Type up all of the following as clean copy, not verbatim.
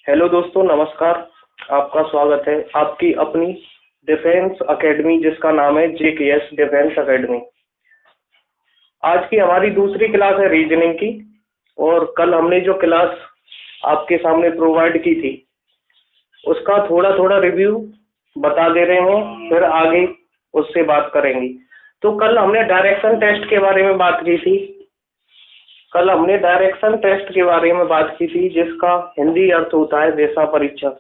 Hello दोस्तों, नमस्कार। आपका स्वागत है आपकी अपनी डिफेंस एकेडमी, जिसका नाम है JKS डिफेंस एकेडमी। आज की हमारी दूसरी क्लास है रीजनिंग की, और कल हमने जो क्लास आपके सामने प्रोवाइड की थी उसका थोड़ा थोड़ा रिव्यू बता दे रहे हैं, फिर आगे उससे बात करेंगे। तो कल हमने डायरेक्शन टेस्ट के बारे में बात की थी। कल हमने डायरेक्शन टेस्ट के बारे में बात की थी, जिसका हिंदी अर्थ होता है दिशा परीक्षण,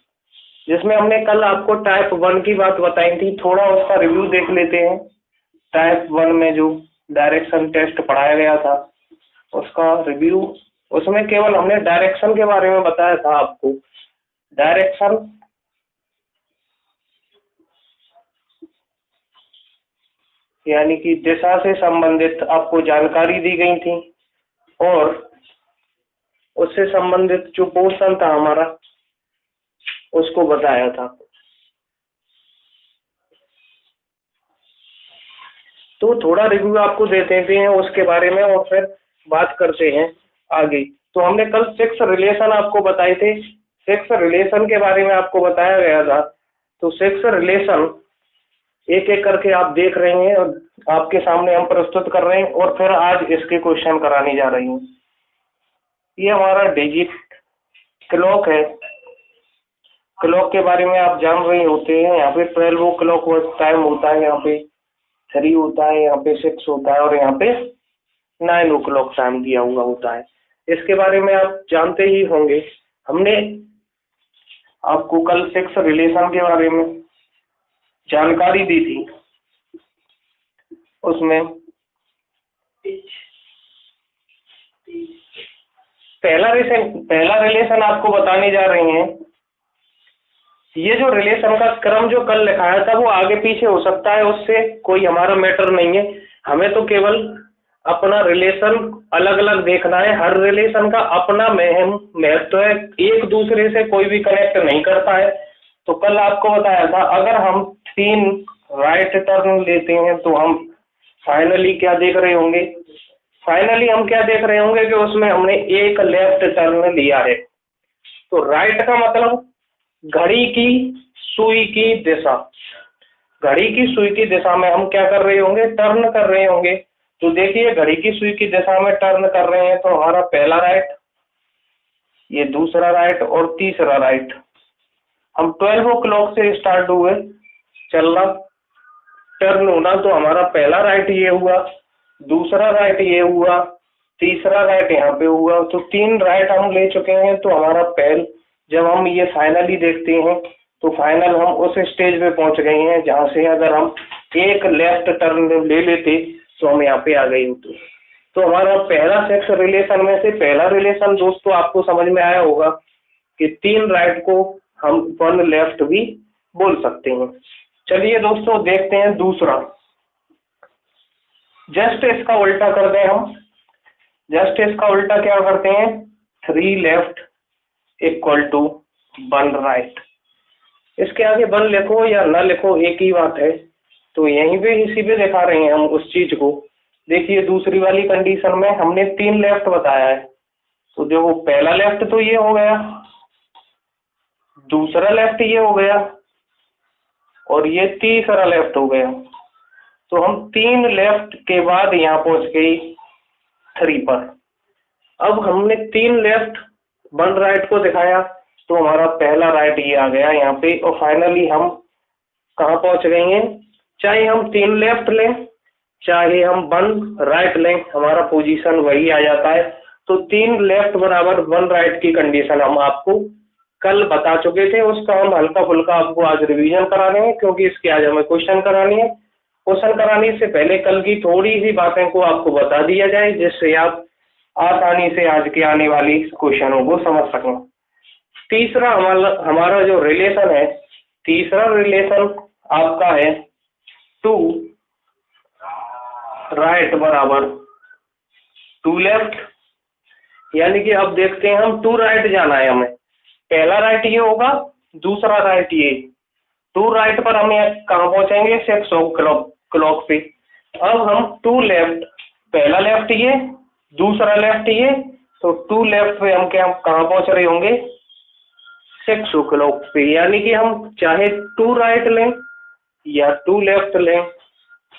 जिसमें हमने कल आपको टाइप 1 की बात बताई थी। थोड़ा उसका रिव्यू देख लेते हैं। टाइप 1 में जो डायरेक्शन टेस्ट पढ़ाया गया था उसका रिव्यू, उसमें केवल हमने डायरेक्शन के बारे में बताया था आपको। डायरेक्शन यानी कि दिशा से संबंधित आपको जानकारी दी गई थी, और उससे संबंधित जो पोर्शन था हमारा उसको बताया था। तो थोड़ा रिव्यू आपको दे देते हैं उसके बारे में, और फिर बात करते हैं आगे। तो हमने कल 6 रिलेशन आपको बताए थे। 6 रिलेशन के बारे में आपको बताया गया था। तो 6 रिलेशन एक एक करके आप देख रहे हैं, और आपके सामने हम प्रस्तुत कर रहे हैं, और फिर आज इसके क्वेश्चन कराने जा रही हूँ। ये हमारा डिजिट क्लॉक है। क्लॉक के बारे में आप जान रहे होते हैं। यहाँ पे 12 ओ क्लॉक टाइम होता है, यहाँ पे 3 होता है, यहाँ पे 6 होता है, और यहाँ पे 9 ओ क्लॉक टाइम दिया हुआ होता है। इसके बारे में आप जानते ही होंगे। हमने आपको कल 6 रिलेशन के बारे में जानकारी दी थी। उसमें पहला रिलेशन आपको बताने जा रहे हैं। ये जो रिलेशन का क्रम जो कल लिखाया था वो आगे पीछे हो सकता है, उससे कोई हमारा मैटर नहीं है। हमें तो केवल अपना रिलेशन अलग अलग देखना है। हर रिलेशन का अपना महत्व है, एक दूसरे से कोई भी कनेक्ट नहीं करता है। तो कल आपको बताया था, अगर हम 3 राइट टर्न लेते हैं तो हम फाइनली क्या देख रहे होंगे। फाइनली हम क्या देख रहे होंगे कि उसमें हमने एक लेफ्ट टर्न लिया है। तो राइट का मतलब घड़ी की सुई की दिशा। घड़ी की सुई की दिशा में हम क्या कर रहे होंगे, टर्न कर रहे होंगे। तो देखिए, घड़ी की सुई की दिशा में टर्न कर रहे हैं तो हमारा पहला राइट, ये दूसरा राइट, और तीसरा राइट। हम 12 ओ क्लॉक से स्टार्ट हुए चलना, टर्न होना। तो हमारा पहला राइट ये हुआ, दूसरा राइट ये हुआ, तीसरा राइट यहाँ पे हुआ। तो 3 राइट हम ले चुके हैं। तो हमारा पहल जब हम ये फाइनली देखते हैं तो फाइनल हम उस स्टेज पे पहुंच गए हैं जहां से अगर हम एक लेफ्ट टर्न ले लेते तो हम यहाँ पे आ गए होते। तो हमारा पहला 6 रिलेशन में से पहला रिलेशन दोस्तों आपको समझ में आया होगा कि 3 राइट को हम 1 लेफ्ट भी बोल सकते हैं। चलिए दोस्तों, देखते हैं दूसरा। जस्ट इसका उल्टा कर दें हम। जस्ट इसका उल्टा क्या करते हैं, 3 लेफ्ट इक्वल टू 1 राइट। इसके आगे 1 लिखो या ना लिखो एक ही बात है। तो यहीं पे इसी पे दिखा रहे हैं हम उस चीज को। देखिए, दूसरी वाली कंडीशन में हमने 3 लेफ्ट बताया है। तो देखो, पहला लेफ्ट तो ये हो गया, दूसरा लेफ्ट ये हो गया, और ये तीसरा लेफ्ट हो गया। तो हम 3 लेफ्ट के बाद यहाँ पहुंच गई 3 पर। अब हमने 3 लेफ्ट 1 राइट को दिखाया, तो हमारा पहला राइट ये आ गया यहाँ पे। और फाइनली हम कहाँ पहुंच गए हैं, चाहे हम 3 लेफ्ट लें चाहे हम 1 राइट लें, हमारा पोजीशन वही आ जाता है। तो 3 लेफ्ट बराबर 1 राइट की कंडीशन हम आपको कल बता चुके थे। उसका हम हल्का फुल्का आपको आज रिवीजन करा रहे हैं, क्योंकि इसके आज हमें क्वेश्चन करानी है। क्वेश्चन कराने से पहले कल की थोड़ी सी बातें को आपको बता दिया जाए, जिससे आप आसानी से आज के आने वाली क्वेश्चनों को समझ सकें। तीसरा हमारा जो रिलेशन है, तीसरा रिलेशन आपका है 2 राइट बराबर 2 लेफ्ट। यानी कि अब देखते हैं, हम 2 राइट जाना है हमें। पहला राइट ये होगा, दूसरा राइट ये। 2 राइट पर हम कहाँ पहुंचेंगे, 6 ओ क्लॉक पे। अब हम 2 लेफ्ट, पहला लेफ्ट ये, दूसरा लेफ्ट ये। तो 2 लेफ्ट पे हम क्या कहाँ पहुंच रहे होंगे, 6 o'clock पे, यानी कि हम चाहे 2 राइट लें या 2 लेफ्ट लें,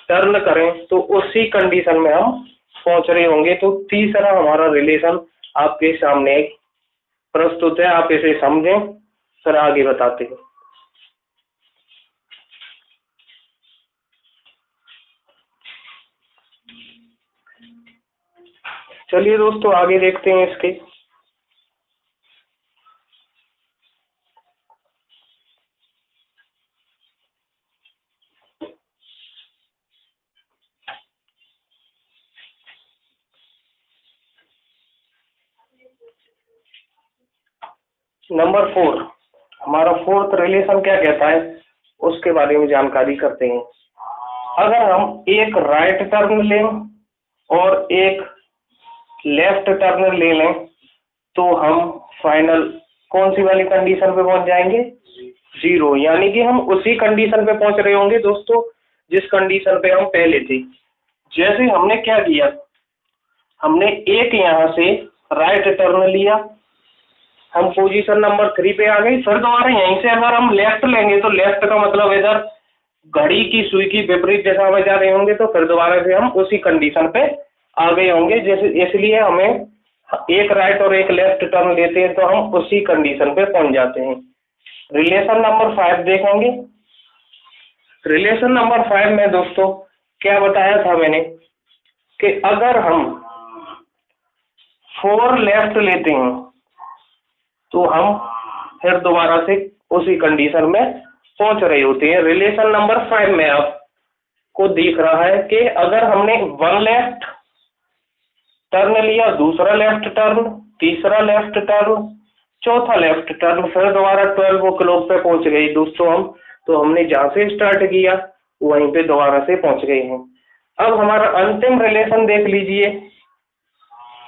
टर्न करें तो उसी कंडीशन में हम पहुंच रहे होंगे। तो तीसरा हमारा रिलेशन आपके सामने प्रस्तुत है, आप इसे समझें, फिर आगे बताते हैं। चलिए दोस्तों आगे देखते हैं इसके। नंबर 4, हमारा फोर्थ रिलेशन क्या कहता है उसके बारे में जानकारी करते हैं। अगर हम एक राइट टर्न लें और एक लेफ्ट टर्न ले लें तो हम फाइनल कौन सी वाली कंडीशन पे पहुंच जाएंगे? 0, यानी कि हम उसी कंडीशन पे पहुंच रहे होंगे दोस्तों जिस कंडीशन पे हम पहले थे। जैसे हमने क्या किया, हमने एक यहाँ से राइट टर्न लिया, हम पोजीशन नंबर 3 पे आ गए। फिर दोबारा यहीं से अगर हम लेफ्ट लेंगे तो लेफ्ट का मतलब इधर घड़ी की सुई की विपरीत दिशा में जा रहे होंगे, तो फिर दोबारा से हम उसी कंडीशन पे आ गए होंगे। जैसे इसलिए हमें एक राइट और एक लेफ्ट टर्न लेते हैं तो हम उसी कंडीशन पे पहुंच जाते हैं। रिलेशन नंबर 5 देखेंगे। रिलेशन नंबर 5 में दोस्तों क्या बताया था मैंने कि अगर हम 4 लेफ्ट लेते हैं तो हम फिर दोबारा से उसी कंडीशन में पहुंच रहे होते हैं। रिलेशन नंबर 5 में आपको दिख रहा है कि अगर हमने 1 लेफ्ट टर्न लिया, दूसरा लेफ्ट टर्न, तीसरा लेफ्ट टर्न, चौथा लेफ्ट टर्न, फिर दोबारा 12 o'clock पे पहुंच गई दोस्तों हम। तो हमने जहां से स्टार्ट किया वहीं पे दोबारा से पहुंच गए हैं। अब हमारा अंतिम रिलेशन देख लीजिए,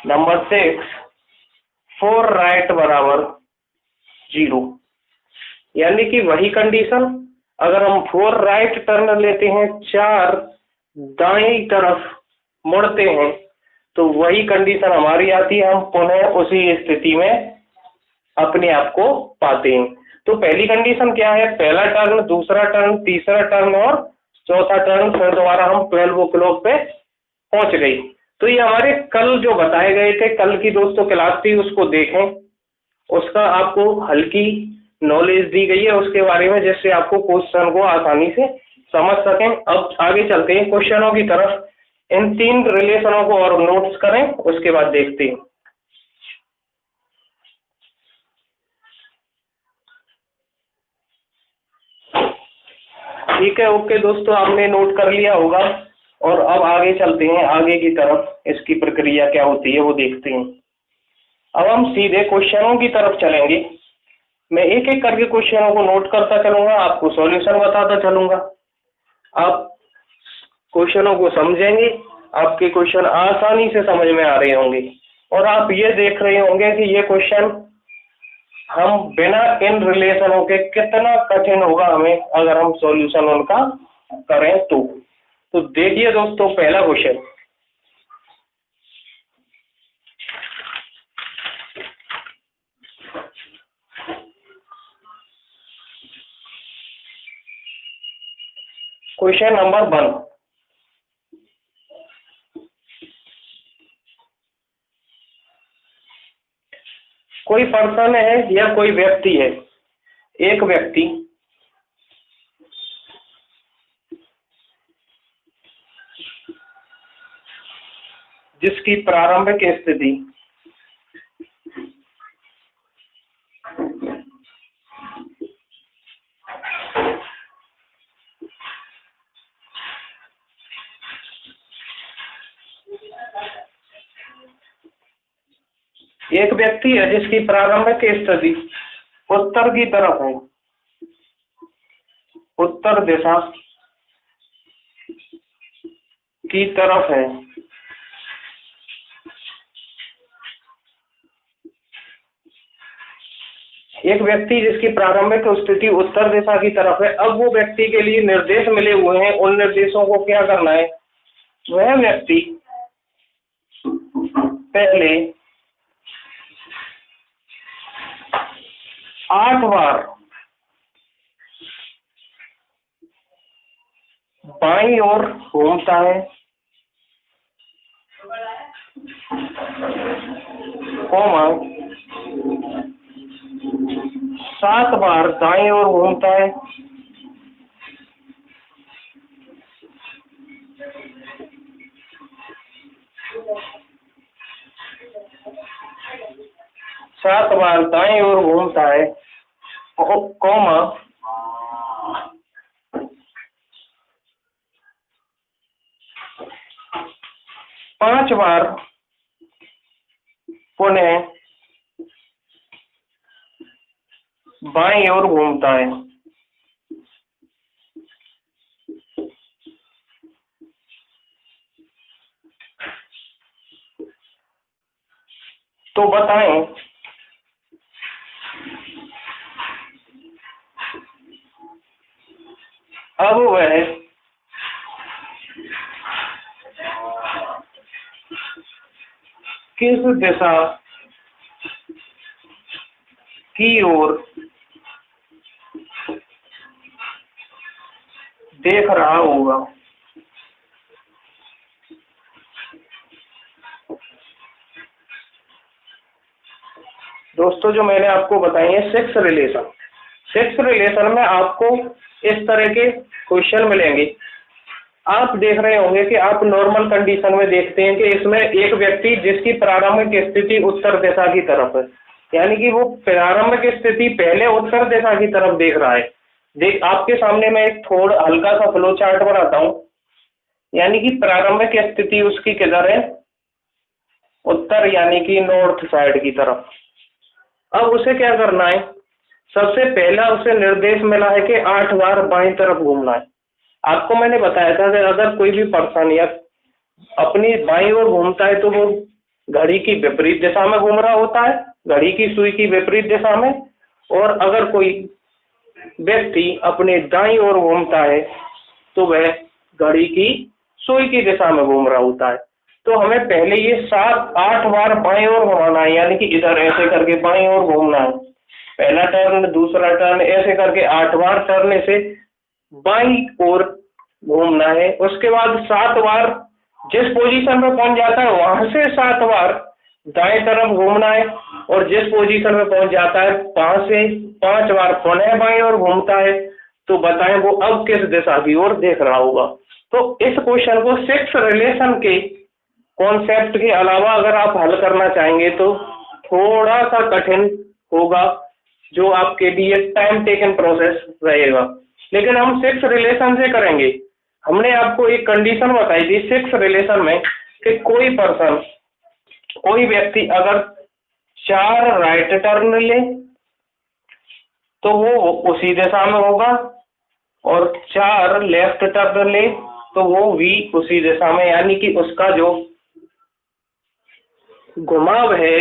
नंबर 6, 4 राइट बराबर 0, यानी कि वही कंडीशन। अगर हम 4 राइट टर्न लेते हैं, 4 दाएं तरफ मुड़ते हैं तो वही कंडीशन हमारी आती है, हम पुनः उसी स्थिति में अपने आप को पाते हैं। तो पहली कंडीशन क्या है? पहला टर्न, दूसरा टर्न, तीसरा टर्न और चौथा टर्न, फिर दोबारा हम 12 o'clock पे पहुंच गए। तो ये हमारे कल जो बताए गए थे, कल की दोस्तों क्लास थी, उसको देखें, उसका आपको हल्की नॉलेज दी गई है उसके बारे में, जिससे आपको क्वेश्चन को आसानी से समझ सकें। अब आगे चलते हैं क्वेश्चनों की तरफ। इन 3 रिलेशनों को और नोट्स करें, उसके बाद देखते हैं। ठीक है, ओके दोस्तों, आपने नोट कर लिया होगा। और अब आगे चलते हैं, आगे की तरफ इसकी प्रक्रिया क्या होती है वो देखते हैं। अब हम सीधे क्वेश्चनों की तरफ चलेंगे। मैं एक एक करके क्वेश्चनों को नोट करता चलूंगा, आपको सॉल्यूशन बताता चलूंगा। आप क्वेश्चनों को समझेंगे, आपके क्वेश्चन आसानी से समझ में आ रहे होंगे और आप ये देख रहे होंगे कि ये क्वेश्चन हम बिना इन रिलेशनों के कितना कठिन होगा हमें अगर हम सॉल्यूशन उनका करें तो देखिए दोस्तों, पहला क्वेश्चन, क्वेश्चन नंबर 1, कोई पर्सन है या कोई व्यक्ति है, एक व्यक्ति जिसकी प्रारंभिक स्थिति एक व्यक्ति है जिसकी प्रारंभिक स्थिति उत्तर की तरफ है, उत्तर दिशा की तरफ है। एक व्यक्ति जिसकी प्रारंभिक स्थिति उत्तर दिशा की तरफ है। अब वो व्यक्ति के लिए निर्देश मिले हुए हैं, उन निर्देशों को क्या करना है? वह व्यक्ति पहले 8 बार बाईं ओर घूमता है, कॉमा 7 बार दाईं ओर घूमता है, सात बार दाईं ओर घूमता है, कॉमा 5 बार पुनः बाईं ओर घूमता है। तो बताएं अब वह किस दिशा की ओर देख रहा होगा। दोस्तों जो मैंने आपको बताई है सिक्स रिलेशन में आपको इस तरह के क्वेश्चन मिलेंगे। आप देख रहे होंगे कि आप नॉर्मल कंडीशन में देखते हैं कि इसमें एक व्यक्ति जिसकी प्रारंभिक स्थिति उत्तर दिशा की तरफ है, यानी कि वो प्रारंभिक स्थिति पहले उत्तर दिशा की तरफ देख रहा है। आपके सामने मैं एक थोड़ा हल्का सा फ्लो चार्ट बनाता हूं, यानी कि प्रारंभिक स्थिति उसकी किधर है, उत्तर यानी कि नॉर्थ साइड की तरफ। अब उसे क्या करना है, सबसे पहला उसे निर्देश मिला है कि 8 बार बाईं तरफ घूमना है। आपको मैंने बताया था कि अगर कोई भी पर्सन या अपनी बाईं ओर घूमता है तो वो घड़ी की विपरीत दिशा में घूम रहा होता है, घड़ी की सुई की विपरीत दिशा में। और अगर कोई व्यक्ति अपने दाईं ओर घूमता है तो वह घड़ी की सुई की दिशा में घूम रहा होता है। तो हमें पहले ये 7-8 बार बाईं ओर घुमाना है, यानी कि इधर ऐसे करके बाईं ओर घूमना है। पहला टर्न, दूसरा टर्न, ऐसे करके 8 बार टर्न से बाईं ओर घूमना है। उसके बाद 7 बार जिस पोजीशन में पहुंच जाता है वहां से 7 बार दाएं तरफ घूमना है, और जिस पोजीशन में पहुंच जाता है 5 से 5 बार पुनः बाईं ओर घूमता है। तो बताएं वो अब किस दिशा की ओर देख रहा होगा। तो इस क्वेश्चन को सिक्स रिलेशन के कॉन्सेप्ट के अलावा अगर आप हल करना चाहेंगे तो थोड़ा सा कठिन होगा, जो आपके लिए टाइम टेकन प्रोसेस रहेगा, लेकिन हम सिक्स रिलेशन से करेंगे। हमने आपको एक कंडीशन बताई थी सिक्स रिलेशन में कि कोई व्यक्ति अगर 4 राइट टर्न ले तो वो उसी दिशा में होगा, और 4 लेफ्ट टर्न ले तो वो भी उसी दिशा में, यानी कि उसका जो घुमाव है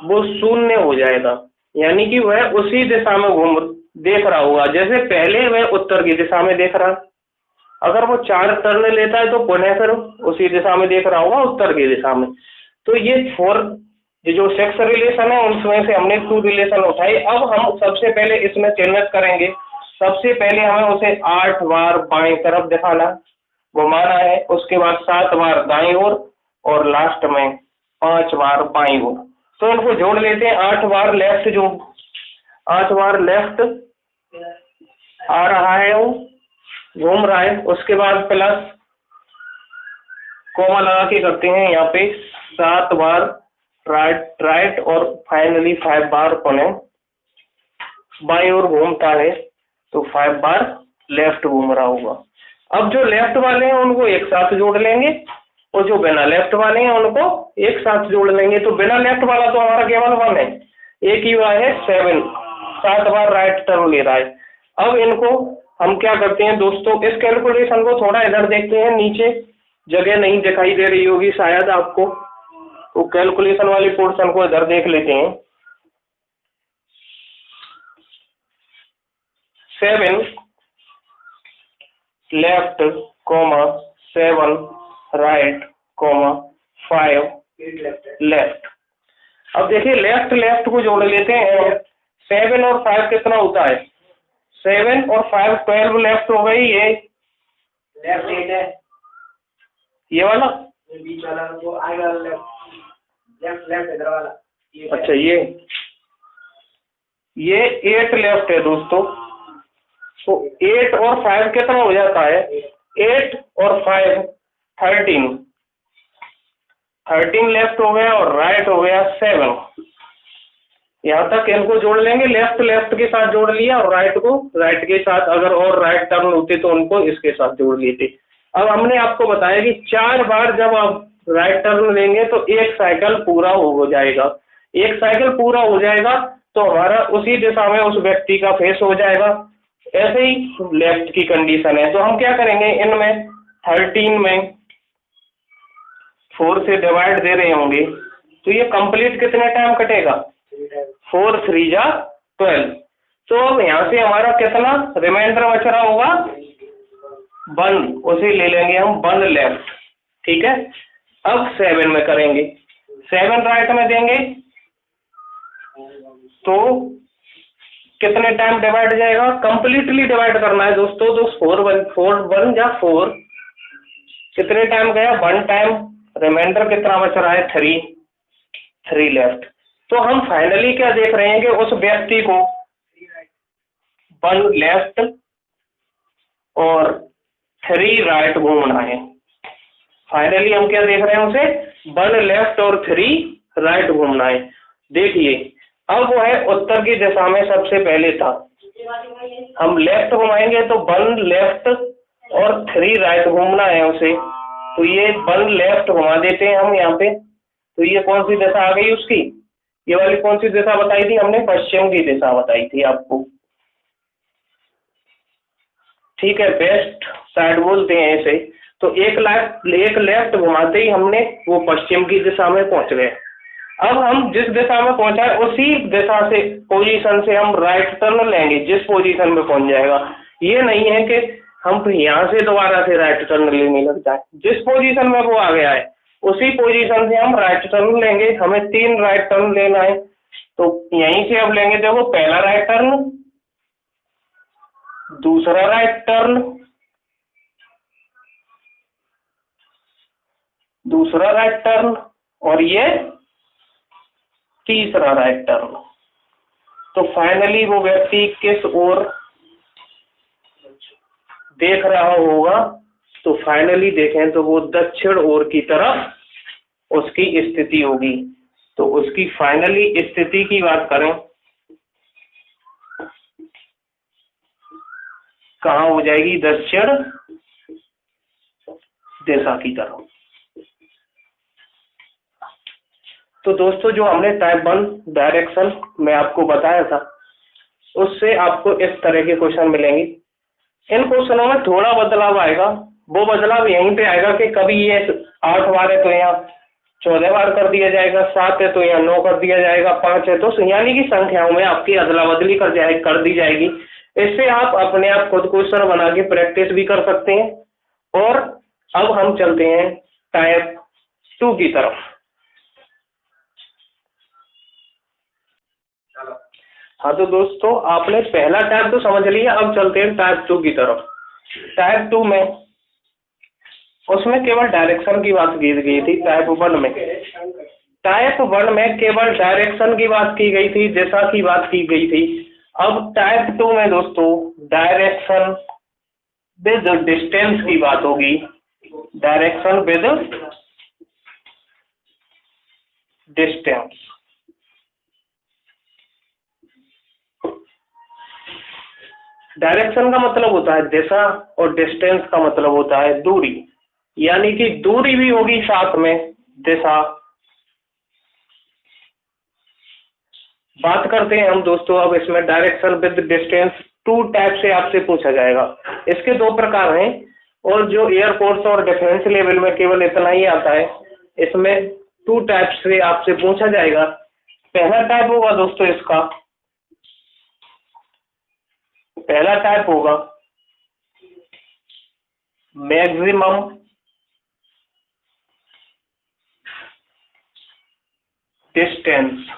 वो शून्य हो जाएगा, यानी कि वह उसी दिशा में देख रहा होगा जैसे पहले वह उत्तर की दिशा में देख रहा। अगर वो 4 टर्न लेता है तो पुनः फिर उसी दिशा में देख रहा होगा, उत्तर की दिशा में। तो ये 4 जो सिक्स रिलेशन है उनमें से हमने 2 रिलेशन उठाई। अब हम सबसे पहले इसमें चिन्हित करेंगे। सबसे पहले हमें उसे 8 बार बाईं तरफ दिखाना, घुमाना है, उसके बाद 7 बार दाईं ओर, और लास्ट में 5 बार बाईं ओर। तो इनको जोड़ लेते हैं। 8 बार लेफ्ट, जो 8 बार लेफ्ट आ रहा है वो घूम रहा है, उसके बाद प्लस कोमा लगा के करते हैं यहाँ पे 7 बार राइट, और फाइनली 5 बार पुनः बाईं ओर घूमता है, तो 5 बार लेफ्ट घूम रहा होगा। अब जो लेफ्ट वाले हैं उनको एक साथ जोड़ लेंगे, और जो बिना लेफ्ट वाले हैं उनको एक साथ जोड़ लेंगे। तो बिना लेफ्ट वाला तो हमारा केवल 1 है, एक ही हुआ है 7 बार राइट टर्न ले रहा है। अब इनको हम क्या करते हैं दोस्तों, इस कैलकुलेशन को थोड़ा इधर देखते हैं, नीचे जगह नहीं दिखाई दे रही होगी शायद आपको, तो कैलकुलेशन वाली पोर्शन को इधर देख लेते हैं। 7 लेफ्ट, 7 राइट, 5 लेफ्ट। अब देखिए लेफ्ट को जोड़ लेते हैं 7 और 5 कितना होता है? 7 और 5 12 लेफ्ट हो गई। ये लेफ्ट 8 है, ये वाला, बीच वाला वो आगे वाला लेफ्ट लेफ्ट लेफ्ट इधर वाला। अच्छा ये 8 लेफ्ट है दोस्तों। तो 8 और 5 कितना हो जाता है? 8 और 5 13 लेफ्ट हो गया और राइट हो गया 7। यहाँ तक इनको जोड़ लेंगे, लेफ्ट लेफ्ट के साथ जोड़ लिया और राइट को राइट के साथ, अगर और राइट टर्न होते तो उनको इसके साथ जोड़ लेते। अब हमने आपको बताया कि 4 बार जब आप राइट टर्न लेंगे तो एक साइकिल पूरा हो जाएगा। एक साइकिल पूरा हो जाएगा तो हमारा उसी दिशा में उस व्यक्ति का फेस हो जाएगा। ऐसे ही लेफ्ट की कंडीशन है। तो हम क्या करेंगे, इनमें 13 में 4 से डिवाइड दे रहे होंगे तो ये कंप्लीट कितने टाइम कटेगा? 4 3 जा 12। तो अब यहाँ से हमारा कितना रिमाइंडर बच रहा होगा? 1, उसे ले लेंगे हम 1 लेफ्ट। ठीक है, अब 7 में करेंगे, 7 राइट में देंगे तो कितने टाइम डिवाइड जाएगा? कंप्लीटली डिवाइड करना है दोस्तों। तो 4 1 जा 4, कितने टाइम गया? 1 टाइम। रिमाइंडर कितना बच रहा है? 3 लेफ्ट। तो हम फाइनली क्या देख रहे हैं कि उस व्यक्ति को 1 लेफ्ट और 3 राइट घूमना है। फाइनली हम क्या देख रहे हैं, उसे 1 लेफ्ट और 3 राइट घूमना है। देखिए अब वो है उत्तर की दिशा में सबसे पहले था, हम लेफ्ट घुमाएंगे तो 1 लेफ्ट और 3 राइट घूमना है उसे। तो ये 1 लेफ्ट घुमा देते हैं हम यहाँ पे। तो ये कौन सी दिशा आ गई उसकी? ये वाली कौन सी दिशा बताई थी हमने? पश्चिम की दिशा बताई थी आपको। ठीक है, बेस्ट साइड बोलते हैं इसे। तो एक लेफ्ट घुमाते ही हमने वो पश्चिम की दिशा में पहुंच गए। अब हम जिस दिशा में पहुंचा है उसी दिशा से पोजीशन से हम राइट टर्न लेंगे जिस पोजीशन में पहुंच जाएगा। ये नहीं है कि हम यहाँ से दोबारा से राइट टर्न लेने लग जाए। जिस पोजीशन में वो आ गया है उसी पोजीशन से हम राइट टर्न लेंगे। हमें 3 राइट टर्न लेना है तो यहीं से अब लेंगे। देखो, पहला राइट टर्न, दूसरा राइट टर्न, दूसरा राइट टर्न और ये तीसरा राइट टर्न। तो फाइनली वो व्यक्ति किस ओर देख रहा होगा? तो फाइनली देखें तो वो दक्षिण ओर की तरफ उसकी स्थिति होगी। तो उसकी फाइनली स्थिति की बात करें, कहाँ हो जाएगी? दक्षिण दिशा की तरफ। तो दोस्तों जो हमने टाइप 1 डायरेक्शन में आपको बताया था उससे आपको इस तरह के क्वेश्चन मिलेंगे। इन क्वेश्चनों में थोड़ा बदलाव आएगा। वो बदलाव यहीं पे आएगा कि कभी ये 8 बार है तो यहाँ 14 बार कर दिया जाएगा, 7 है तो यहाँ 9 कर दिया जाएगा, 5 है तो यानी कि संख्याओं में आपकी अदला बदली कर दी जाएगी। इससे आप अपने आप खुद क्वेश्चन बना के प्रैक्टिस भी कर सकते हैं। और अब हम चलते हैं टाइप 2 की तरफ। हाँ तो दोस्तों आपने पहला टाइप तो समझ लिया, अब चलते हैं टाइप 2 की तरफ। टाइप 2 में उसमें केवल डायरेक्शन की बात की गई थी। टाइप 1 में केवल डायरेक्शन की बात की गई थी, दिशा की बात की गई थी। अब टाइप 2 में दोस्तों डायरेक्शन विद डिस्टेंस की बात होगी। Direction with distance. डायरेक्शन का मतलब होता है दिशा और डिस्टेंस का मतलब होता है दूरी, यानी कि दूरी भी होगी साथ में दिशा। बात करते हैं हम दोस्तों अब इसमें डायरेक्शन विद डिस्टेंस 2 टाइप से आपसे पूछा जाएगा। इसके 2 प्रकार हैं और जो एयरफोर्स और डिफेंस लेवल में केवल इतना ही आता है। इसमें 2 टाइप से आपसे पूछा जाएगा। पहला टाइप होगा दोस्तों इसका, पहला टाइप होगा मैक्सिमम डिस्टेंस।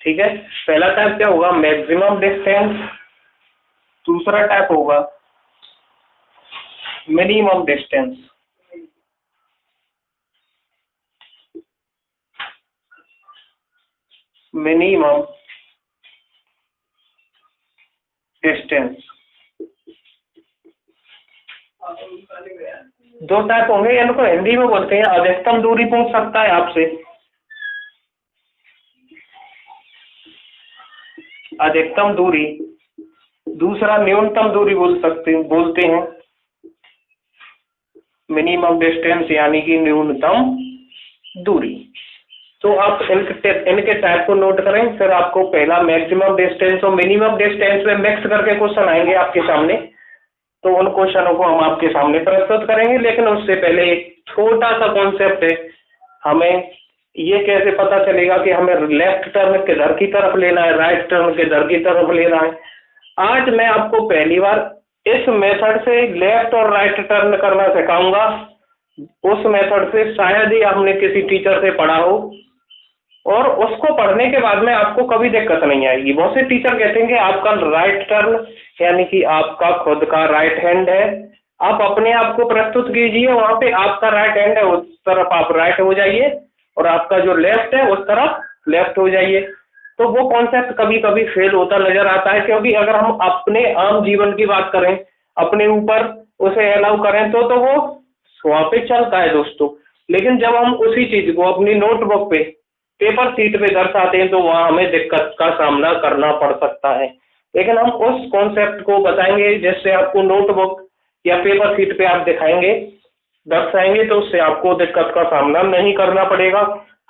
ठीक है, पहला टाइप क्या होगा, मैक्सिमम डिस्टेंस, दूसरा टाइप होगा मिनिमम डिस्टेंस। मिनिमम डिस्टेंस, दो टाइप होंगे, इनको हिंदी में बोलते हैं अधिकतम दूरी पूछ सकता है आपसे, अधिकतम दूरी, दूसरा न्यूनतम दूरी बोलते हैं मिनिमम डिस्टेंस यानी कि न्यूनतम दूरी। तो आप इनके टाइप को नोट करें, फिर आपको पहला मैक्सिमम डिस्टेंस और मिनिमम डिस्टेंस में मिक्स करके क्वेश्चन आएंगे आपके सामने, तो उन क्वेश्चनों को हम आपके सामने प्रस्तुत करेंगे। लेकिन उससे पहले एक छोटा सा कॉन्सेप्ट है, हमें ये कैसे पता चलेगा कि हमें लेफ्ट टर्न किधर की तरफ लेना है, राइट टर्न किधर की तरफ लेना है। आज मैं आपको पहली बार इस मेथड से लेफ्ट और राइट टर्न करना सिखाऊंगा। उस मेथड से शायद ही आपने किसी टीचर से पढ़ा हो, और उसको पढ़ने के बाद में आपको कभी दिक्कत नहीं आएगी। बहुत से टीचर कहते हैं कि आपका राइट टर्न यानी कि आपका खुद का राइट हैंड है, आप अपने आप को प्रस्तुत कीजिए, वहां पे आपका राइट हैंड है उस तरफ आप राइट हो जाइए, और आपका जो लेफ्ट है उस तरफ लेफ्ट हो जाइए। तो वो कॉन्सेप्ट कभी कभी फेल होता नजर आता है, क्योंकि अगर हम अपने आम जीवन की बात करें, अपने ऊपर उसे अलाउ करें तो वो वहां पे चलता है दोस्तों। लेकिन जब हम उसी चीज को अपनी नोटबुक पे, पेपर शीट पे दर्शाते हैं, तो वहां हमें दिक्कत का सामना करना पड़ सकता है। लेकिन हम उस कॉन्सेप्ट को बताएंगे जिससे आपको नोटबुक या पेपर शीट पे आप दिखाएंगे, दर्शाएंगे, तो उससे आपको दिक्कत का सामना नहीं करना पड़ेगा।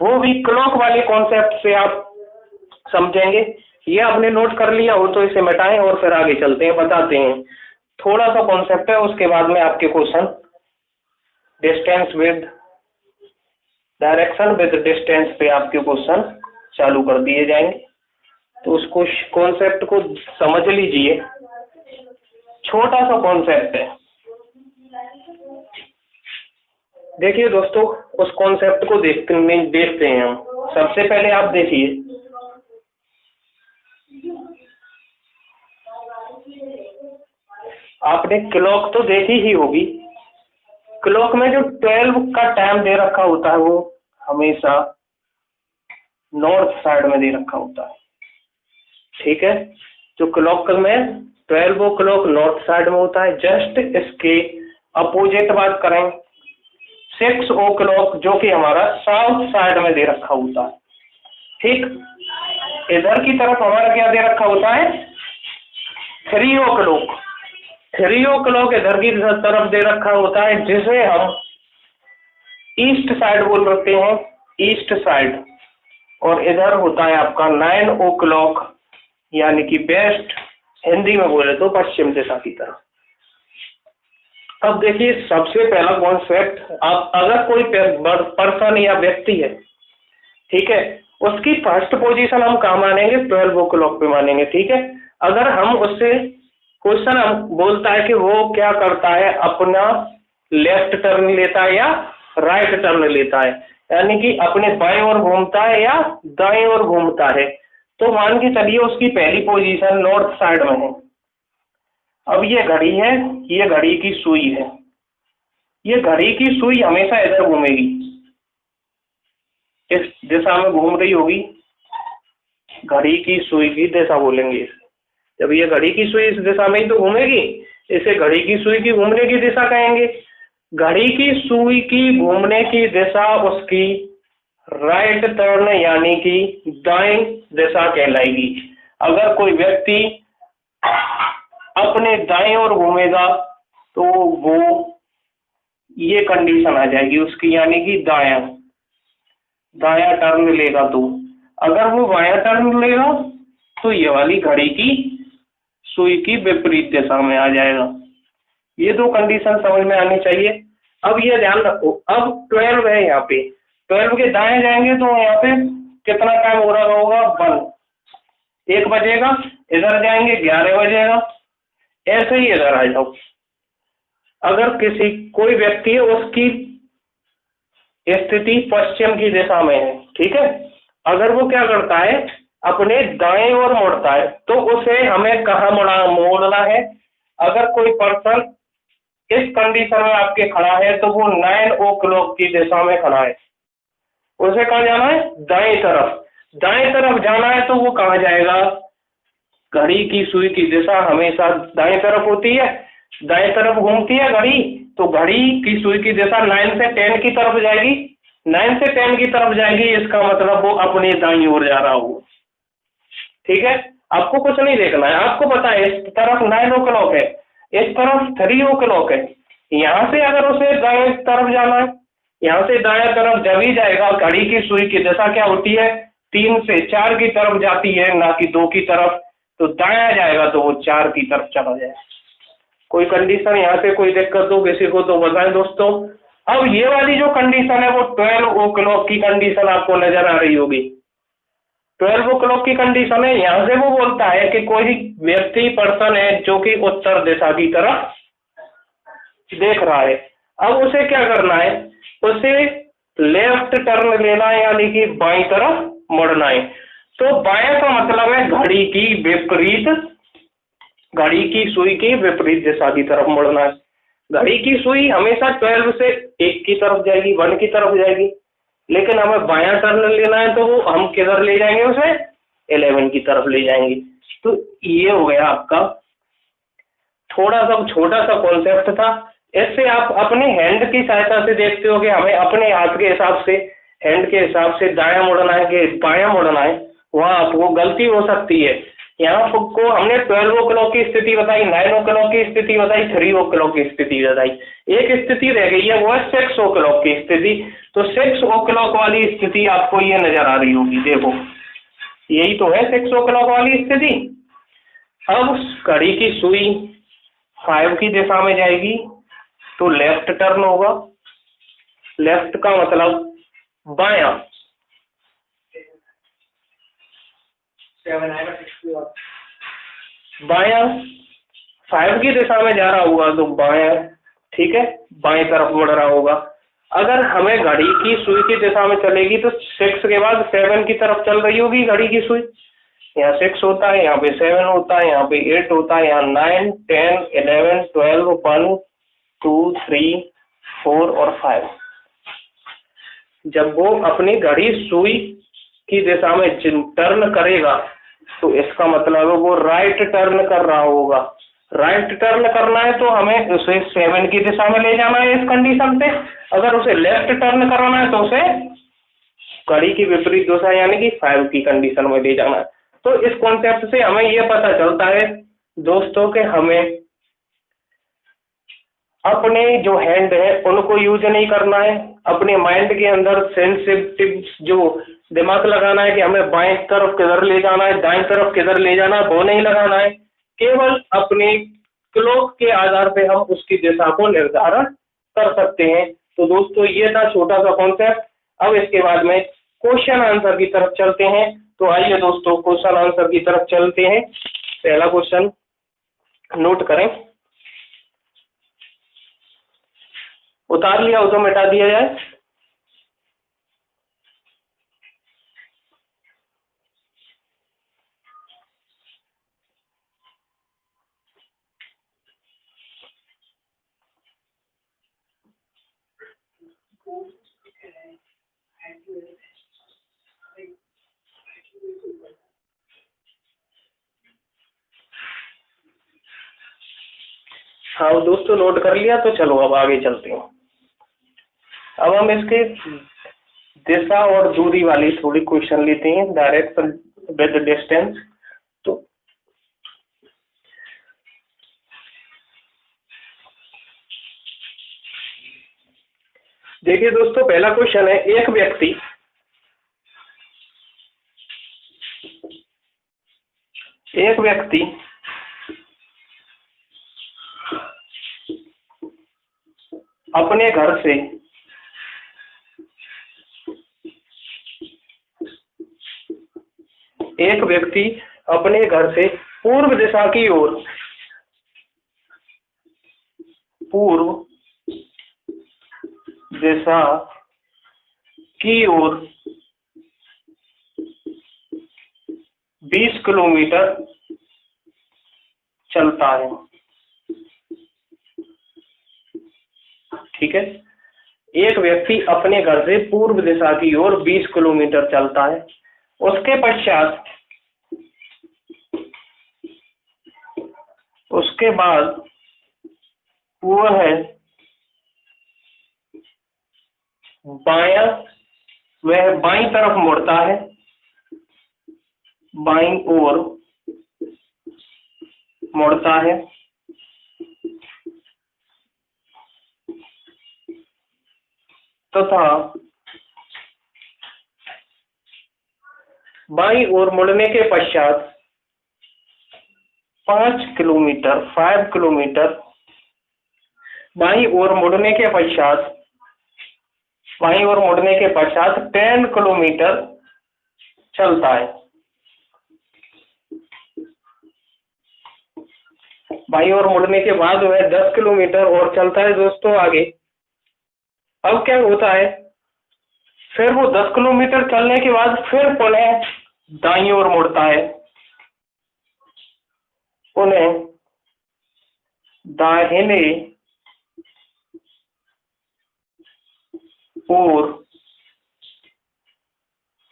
वो भी क्लॉक वाले कॉन्सेप्ट से आप समझेंगे। ये आपने नोट कर लिया हो तो इसे मिटाएं और फिर आगे चलते हैं, बताते हैं। थोड़ा सा कॉन्सेप्ट है, उसके बाद में आपके question distance with direction with distance पे आपके क्वेश्चन चालू कर दिए जाएंगे। तो उसको कॉन्सेप्ट को समझ लीजिए, छोटा सा कॉन्सेप्ट है। देखिए दोस्तों, उस कॉन्सेप्ट को देखते हैं हम। सबसे पहले आप देखिए, आपने क्लॉक तो देखी ही होगी। क्लॉक में जो 12 का टाइम दे रखा होता है वो हमेशा नॉर्थ साइड में दे रखा होता है, ठीक है। जो क्लॉक में 12 ओ क्लॉक नॉर्थ साइड में होता है। जस्ट इसके अपोजिट बात करें, 6 ओ क्लॉक जो कि हमारा साउथ साइड में दे रखा होता है, ठीक। इधर की तरफ हमारा क्या दे रखा होता है, 3 ओ क्लॉक। 3 ओ क्लॉक इधर की तरफ दे रखा होता है, जिसे हम ईस्ट साइड बोल रखते हैं, ईस्ट साइड। और इधर होता है आपका 9 ओ क्लॉक यानी कि वेस्ट, हिंदी में बोले तो पश्चिम दिशा की तरफ। अब देखिए, सबसे पहला कॉन्सेप्ट, आप अगर कोई पर्सन या व्यक्ति है, ठीक है, उसकी फर्स्ट पोजीशन हम कहाँ मानेंगे, 12 ओ क्लॉक पे मानेंगे, ठीक है। अगर हम उससे क्वेश्चन बोलता है कि वो क्या करता है, अपना लेफ्ट टर्न लेता है या राइट टर्न लेता है, यानी कि अपने बाएं ओर घूमता है या दाएं ओर घूमता है, तो मान के चलिए उसकी पहली पोजीशन नॉर्थ साइड में है। अब ये घड़ी है, ये घड़ी की सुई है, ये घड़ी की सुई हमेशा इधर घूमेगी, इस दिशा में घूम रही होगी। घड़ी की सुई की दिशा बोलेंगे। जब ये घड़ी की सुई इस दिशा में ही तो घूमेगी, इसे घड़ी की सुई की घूमने की दिशा कहेंगे। घड़ी की सुई की घूमने की दिशा उसकी राइट टर्न यानी कि दाएं दिशा कहलाएगी। अगर कोई व्यक्ति अपने दाएं ओर घूमेगा तो वो ये कंडीशन आ जाएगी उसकी, यानी कि दायां टर्न लेगा। तो अगर वो बायां टर्न लेगा तो ये वाली घड़ी की सुई की विपरीत दिशा में आ जाएगा। ये दो कंडीशन समझ में आनी चाहिए। अब ये ध्यान रखो, अब 12 है, यहाँ पे 12 के दाएं जाएंगे तो यहाँ पे कितना टाइम हो रहा होगा, 1 बजेगा। इधर जाएंगे 11 बजेगा। ऐसे ही इधर आ जाओ। अगर कोई व्यक्ति है, उसकी स्थिति पश्चिम की दिशा में है, ठीक है। अगर वो क्या करता है, अपने दाएं ओर मुड़ता है तो उसे हमें कहाँ मोड़ना है? अगर कोई पर्सन इस कंडीशन में आपके खड़ा है तो वो 9 o'clock की दिशा में खड़ा है, उसे कहाँ जाना है? दाएं तरफ। दाएं तरफ जाना है तो वो कहाँ जाएगा? घड़ी की सुई की दिशा हमेशा दाएं तरफ होती है, दाएं तरफ घूमती है घड़ी, तो घड़ी की सुई की दिशा 9 से 10 की तरफ जाएगी। 9 से 10 की तरफ जाएगी, इसका मतलब वो अपने दाईं ओर जा रहा हो। ठीक है, आपको कुछ नहीं देखना है, आपको पता है इस तरफ 9 o'clock है, इस तरफ 3 o'clock है। यहाँ से अगर उसे दाएं तरफ जाना है, यहाँ से दाएं तरफ जब ही जाएगा, घड़ी की सुई की दिशा क्या होती है? 3 से 4 की तरफ जाती है, ना कि 2 की तरफ। तो दाया जाएगा तो वो 4 की तरफ चला जाए। कोई कंडीशन यहाँ से कोई दिक्कत हो किसी को तो बताएं दोस्तों। अब ये वाली जो कंडीशन है वो 12 o'clock की कंडीशन आपको नजर आ रही होगी। 12 o'clock की कंडीशन है, यहाँ से वो बोलता है कि कोई व्यक्ति पर्सन है जो कि उत्तर दिशा की तरफ देख रहा है। अब उसे क्या करना है? उसे लेफ्ट टर्न लेना है, यानी कि बाईं तरफ मुड़ना है। तो बाएं का मतलब है घड़ी की विपरीत, घड़ी की सुई की विपरीत दिशा की तरफ मुड़ना है। घड़ी की सुई हमेशा 12 से 1 की तरफ जाएगी, 1 की तरफ जाएगी, लेकिन हमें बायां टर्न लेना है तो वो हम किधर ले जाएंगे? उसे 11 की तरफ ले जाएंगे। तो ये हो गया आपका थोड़ा सा छोटा सा कॉन्सेप्ट था। इससे आप अपने हैंड की सहायता से देखते हो कि हमें अपने हाथ के हिसाब से, हैंड के हिसाब से दायां मुड़ना है कि बायां मुड़ना है, वहाँ आपको गलती हो सकती है। यहाँ को हमने 12 o'clock की स्थिति बताई, 9 o'clock की स्थिति बताई, 3 o'clock की स्थिति बताई, एक स्थिति रह गई है, वो है 6 o'clock की स्थिति। तो 6 o'clock वाली स्थिति आपको ये नजर आ रही होगी, देखो यही तो है 6 o'clock वाली स्थिति। अब घड़ी की सुई 5 की दिशा में जाएगी तो लेफ्ट टर्न होगा, लेफ्ट का मतलब बायां, 7 आएगा 60 और बायां 5 की दिशा में जा रहा होगा तो बायां, ठीक है, बाएं तरफ मुड़ रहा होगा। अगर हमें घड़ी की सुई की दिशा में चलेगी तो 6 के बाद 7 की तरफ चल रही होगी घड़ी की सुई। यहाँ 6 होता है, यहाँ पे 7 होता है, यहाँ पे 8 होता है, यहाँ 9, 10, 11, 12, 1, 2, 3, 4 और 5। जब वो अपनी घड़ी सुई की दिशा में टर्न करेगा तो इसका मतलब है वो राइट टर्न कर रहा होगा। राइट टर्न करना है तो हमें उसे 7 की दिशा में ले जाना है इस कंडीशन से। अगर उसे लेफ्ट टर्न कराना है तो उसे घड़ी की विपरीत दिशा यानी कि 5 की कंडीशन में ले जाना है। तो इस कॉन्सेप्ट से हमें यह पता चलता है दोस्तों कि हमें अपने जो हैंड है उनको यूज नहीं करना है, अपने माइंड के अंदर सेंसिटिव जो दिमाग लगाना है कि हमें बाएं तरफ किधर ले जाना है, दाएं तरफ किधर ले जाना है, वो नहीं लगाना है। केवल अपने क्लॉक के आधार पे हम उसकी दिशा को निर्धारण कर सकते हैं। तो दोस्तों ये था छोटा सा कॉन्सेप्ट। अब इसके बाद में क्वेश्चन आंसर की तरफ चलते हैं। तो आइए दोस्तों क्वेश्चन आंसर की तरफ चलते हैं। पहला क्वेश्चन नोट करें, उतार लिया हो तो मिटा दिया जाए। हाँ दोस्तों नोट कर लिया, तो चलो अब आगे चलते हैं। अब हम इसके दिशा और दूरी वाली थोड़ी क्वेश्चन लेते हैं, डायरेक्शन विद डिस्टेंस। तो देखिए दोस्तों पहला क्वेश्चन है, एक व्यक्ति अपने घर से पूर्व दिशा की ओर 20 किलोमीटर चलता है। ठीक है, एक व्यक्ति अपने घर से पूर्व दिशा की ओर 20 किलोमीटर चलता है। उसके बाद वह बाईं तरफ मुड़ता है, बाईं ओर मुड़ता है तथा बाईं ओर मुड़ने के पश्चात 5 किलोमीटर बाईं ओर मुड़ने के पश्चात 10 किलोमीटर चलता है। बाईं ओर मुड़ने के बाद वह 10 किलोमीटर और चलता है दोस्तों आगे। अब क्या होता है, फिर वो 10 किलोमीटर चलने के बाद फिर पुनः दाईं ओर मुड़ता है, पुनः दाहिने ओर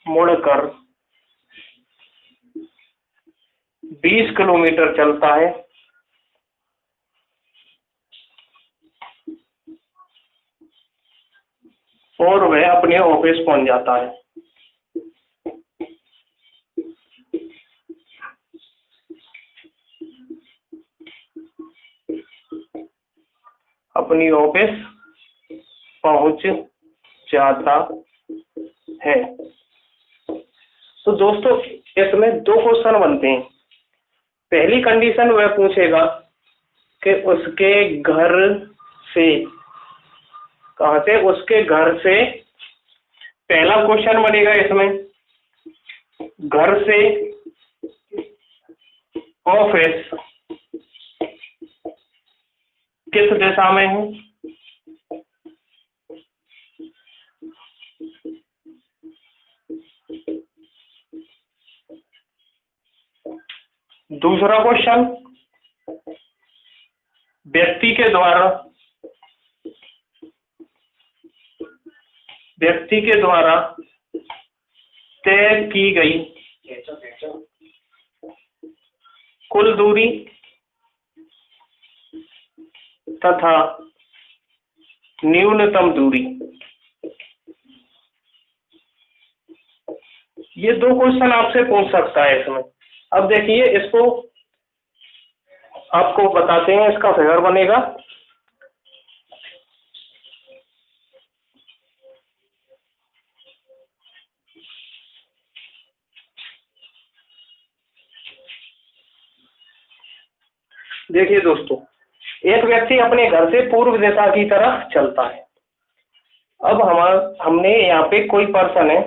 मुड़कर 20 किलोमीटर चलता है और वह अपने ऑफिस पहुंच जाता है। अपनी ऑफिस पहुंच जाता है। तो दोस्तों इसमें 2 क्वेश्चन बनते हैं। पहली कंडीशन वह पूछेगा कि उसके घर से, कहां से, उसके घर से, पहला क्वेश्चन बनेगा इसमें, घर से ऑफिस किस दिशा में है। दूसरा क्वेश्चन, व्यक्ति के द्वारा तय की गई कुल दूरी तथा न्यूनतम दूरी। ये 2 क्वेश्चन आपसे पूछ सकता है इसमें। अब देखिए, इसको आपको बताते हैं, इसका फिगर बनेगा। देखिए दोस्तों, एक व्यक्ति अपने घर से पूर्व दिशा की तरफ चलता है। अब हमने यहाँ पे कोई पर्सन है,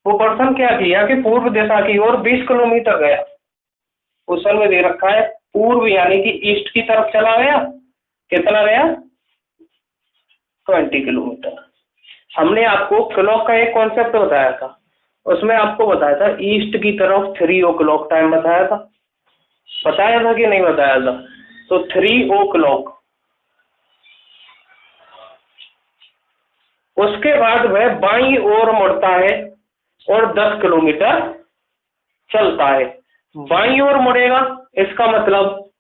वो पर्सन क्या किया कि पूर्व दिशा की ओर 20 किलोमीटर गया। क्वेश्चन में दे रखा है पूर्व यानी कि ईस्ट की तरफ चला गया। कितना गया? 20 किलोमीटर। हमने आपको क्लॉक का एक कॉन्सेप्ट बताया था, उसमें आपको बताया था ईस्ट की तरफ 3 o'clock टाइम बताया था कि नहीं बताया था? तो 3 o'clock। उसके बाद वह बाईं ओर मुड़ता है और 10 किलोमीटर चलता है। बाईं ओर मुड़ेगा, इसका मतलब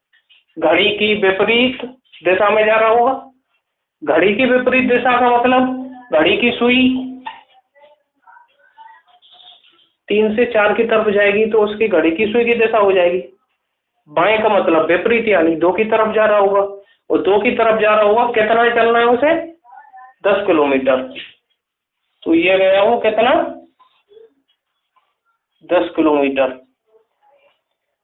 घड़ी की विपरीत दिशा में जा रहा होगा। घड़ी की विपरीत दिशा का मतलब घड़ी की सुई 3 से 4 की तरफ जाएगी तो उसकी घड़ी की सुई की दिशा हो जाएगी। बाएं का मतलब विपरीत यानी 2 की तरफ जा रहा होगा, और 2 की तरफ जा रहा होगा, कितना चलना है उसे? 10 किलोमीटर। तो ये गया वो कितना? 10 किलोमीटर।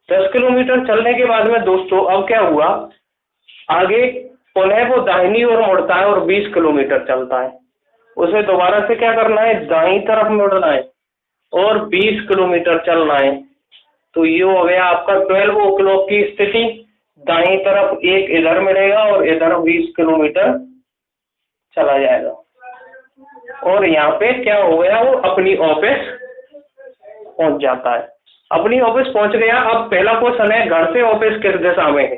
10 किलोमीटर चलने के बाद में दोस्तों अब क्या हुआ, आगे पुनः वो दाहिनी ओर मुड़ता है और 20 किलोमीटर चलता है। उसे दोबारा से क्या करना है? दाईं तरफ मुड़ना है और 20 किलोमीटर चलना है। तो ये हो गया आपका 12 o'clock की स्थिति। दाईं तरफ एक इधर मिलेगा और इधर 20 किलोमीटर चला जाएगा, और यहाँ पे क्या हो गया, वो अपनी ऑफिस पहुंच जाता है। अपनी ऑफिस पहुंच गया। अब पहला क्वेश्चन है घर से ऑफिस किस दिशा में है।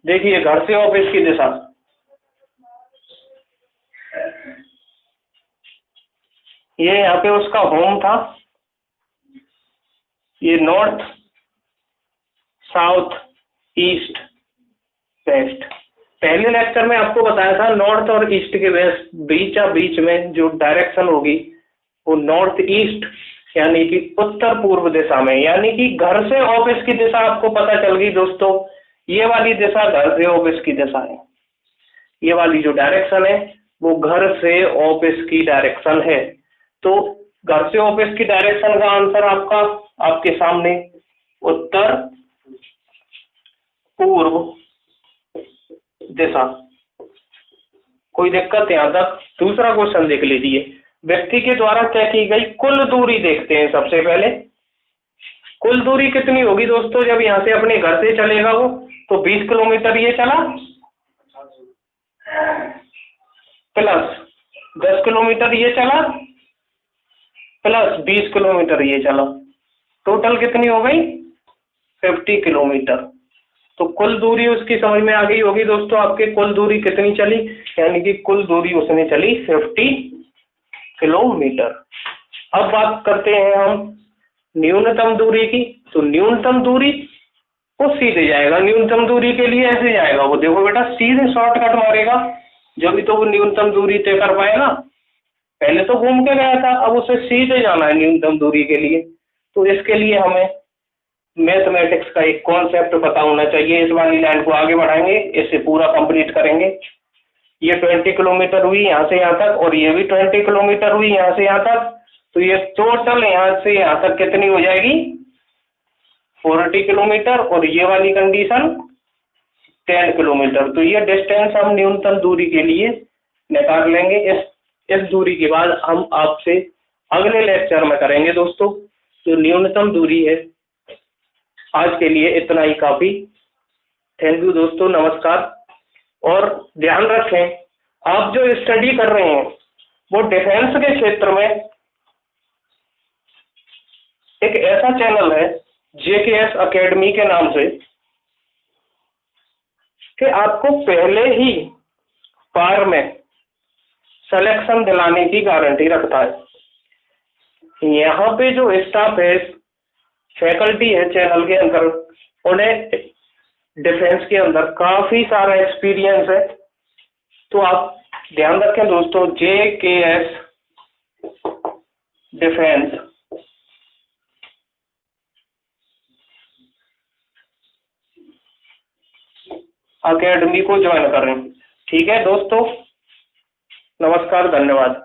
देखिए घर से ऑफिस की दिशा, ये यहाँ पे उसका होम था, ये नॉर्थ साउथ ईस्ट वेस्ट। पहले लेक्चर में आपको बताया था नॉर्थ और ईस्ट के बीच में जो डायरेक्शन होगी वो नॉर्थ ईस्ट यानी कि उत्तर पूर्व दिशा में, यानी कि घर से ऑफिस की दिशा आपको पता चल गई दोस्तों। ये वाली दिशा घर से ऑफिस की दिशा है, ये वाली जो डायरेक्शन है वो घर से ऑफिस की डायरेक्शन है। तो घर से ऑफिस की डायरेक्शन का आंसर आपका आपके सामने उत्तर पूर्व दिशा। कोई दिक्कत यहाँ तक? दूसरा क्वेश्चन देख लीजिए। व्यक्ति के द्वारा तय की गई कुल दूरी देखते हैं। सबसे पहले कुल दूरी कितनी होगी दोस्तों? जब यहाँ से अपने घर से चलेगा वो तो 20 किलोमीटर ये चला, प्लस 10 किलोमीटर ये चला, प्लस 20 किलोमीटर ये चला, टोटल कितनी हो गई? 50 किलोमीटर। तो कुल दूरी उसकी समझ में आ गई होगी दोस्तों। आपके कुल दूरी कितनी चली, यानी कि कुल दूरी उसने चली 50 किलोमीटर। अब बात करते हैं हम न्यूनतम दूरी की। तो न्यूनतम दूरी वो सीधे जाएगा, न्यूनतम दूरी के लिए ऐसे जाएगा वो। देखो बेटा सीधे शॉर्टकट मारेगा जब भी तो वो न्यूनतम दूरी तय कर पाएगा। पहले तो घूम के गया था, अब उसे सीधे जाना है न्यूनतम दूरी के लिए। तो इसके लिए हमें मैथमेटिक्स का एक कॉन्सेप्ट पता होना चाहिए। इस वाली लाइन को आगे बढ़ाएंगे, इससे पूरा कंप्लीट करेंगे। ये 20 किलोमीटर हुई यहाँ से यहाँ तक, और ये भी 20 किलोमीटर हुई यहाँ से यहाँ तक। तो ये टोटल यहाँ से यहाँ तक कितनी हो जाएगी? 40 किलोमीटर। और ये वाली कंडीशन 10 किलोमीटर। तो ये डिस्टेंस हम न्यूनतम दूरी के लिए निकाल लेंगे। इस दूरी के बाद हम आपसे अगले लेक्चर में करेंगे दोस्तों जो न्यूनतम दूरी है। आज के लिए इतना ही काफी। थैंक यू दोस्तों, नमस्कार। और ध्यान रखें आप जो स्टडी कर रहे हैं वो डिफेंस के क्षेत्र में एक ऐसा चैनल है JKS अकेडमी के नाम से कि आपको पहले ही बार में सिलेक्शन दिलाने की गारंटी रखता है। यहाँ पे जो स्टाफ है, फैकल्टी है चैनल के अंदर, उन्हें डिफेंस के अंदर काफी सारा एक्सपीरियंस है। तो आप ध्यान रखें दोस्तों, JKS डिफेंस अकेडमी को ज्वाइन करें। ठीक है दोस्तों, नमस्कार, धन्यवाद।